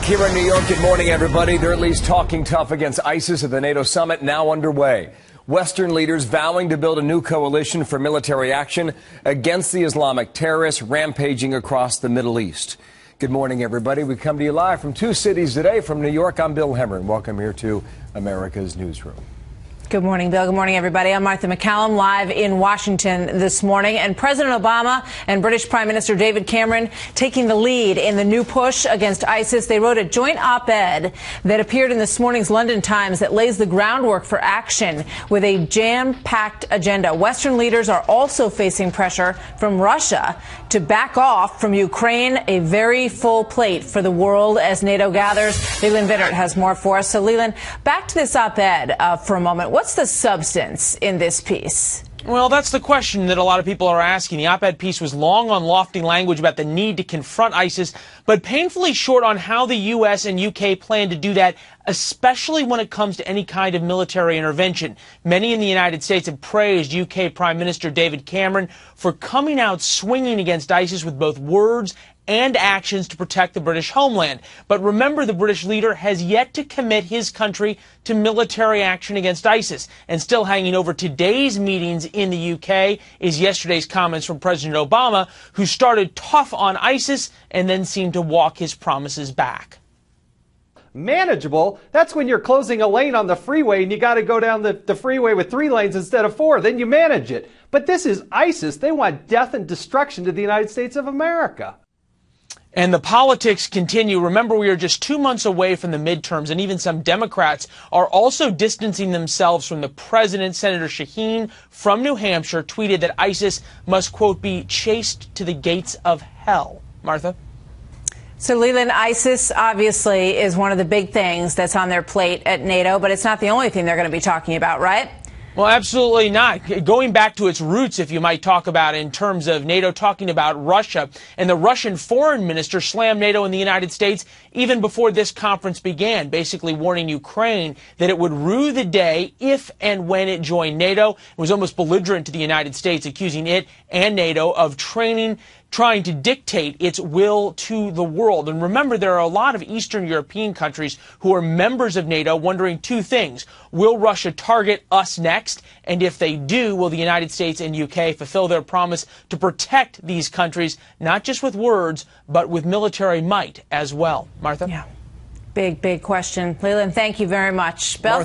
Here in New York, good morning, everybody. They're at least talking tough against ISIS at the NATO summit now underway. Western leaders vowing to build a new coalition for military action against the Islamic terrorists rampaging across the Middle East. Good morning, everybody. We come to you live from two cities today. From New York, I'm Bill Hemmer. Welcome here to America's Newsroom. Good morning, Bill. Good morning, everybody. I'm Martha McCallum, live in Washington this morning. And President Obama and British Prime Minister David Cameron taking the lead in the new push against ISIS. They wrote a joint op-ed that appeared in this morning's London Times that lays the groundwork for action with a jam-packed agenda. Western leaders are also facing pressure from Russia to back off from Ukraine, a very full plate for the world as NATO gathers. Leland Vittert has more for us. So, Leland, back to this op-ed for a moment. What's the substance in this piece? Well, that's the question that a lot of people are asking. The op-ed piece was long on lofty language about the need to confront ISIS, but painfully short on how the U.S. and U.K. plan to do that, especially when it comes to any kind of military intervention. Many in the United States have praised U.K. Prime Minister David Cameron for coming out swinging against ISIS with both words and actions to protect the British homeland. But remember, the British leader has yet to commit his country to military action against ISIS. And still hanging over today's meetings in the UK is yesterday's comments from President Obama, who started tough on ISIS and then seemed to walk his promises back. Manageable? That's when you're closing a lane on the freeway and you got to go down the freeway with 3 lanes instead of 4. Then you manage it. But this is ISIS. They want death and destruction to the United States of America. And the politics continue. Remember, we are just 2 months away from the midterms, and even some Democrats are also distancing themselves from the president. Senator Shaheen from New Hampshire tweeted that ISIS must, quote, be chased to the gates of hell. Martha? So, Leland, ISIS obviously is one of the big things that's on their plate at NATO, but it's not the only thing they're going to be talking about, right? Well, absolutely not. Going back to its roots, if you might talk about in terms of NATO, talking about Russia, and the Russian foreign minister slammed NATO and the United States even before this conference began, basically warning Ukraine that it would rue the day if and when it joined NATO. It was almost belligerent to the United States, accusing it and NATO of trying to dictate its will to the world. And remember, there are a lot of Eastern European countries who are members of NATO wondering 2 things. Will Russia target us next? And if they do, will the United States and UK fulfill their promise to protect these countries, not just with words, but with military might as well? Martha? Yeah. Big question. Leland, thank you very much. Bill?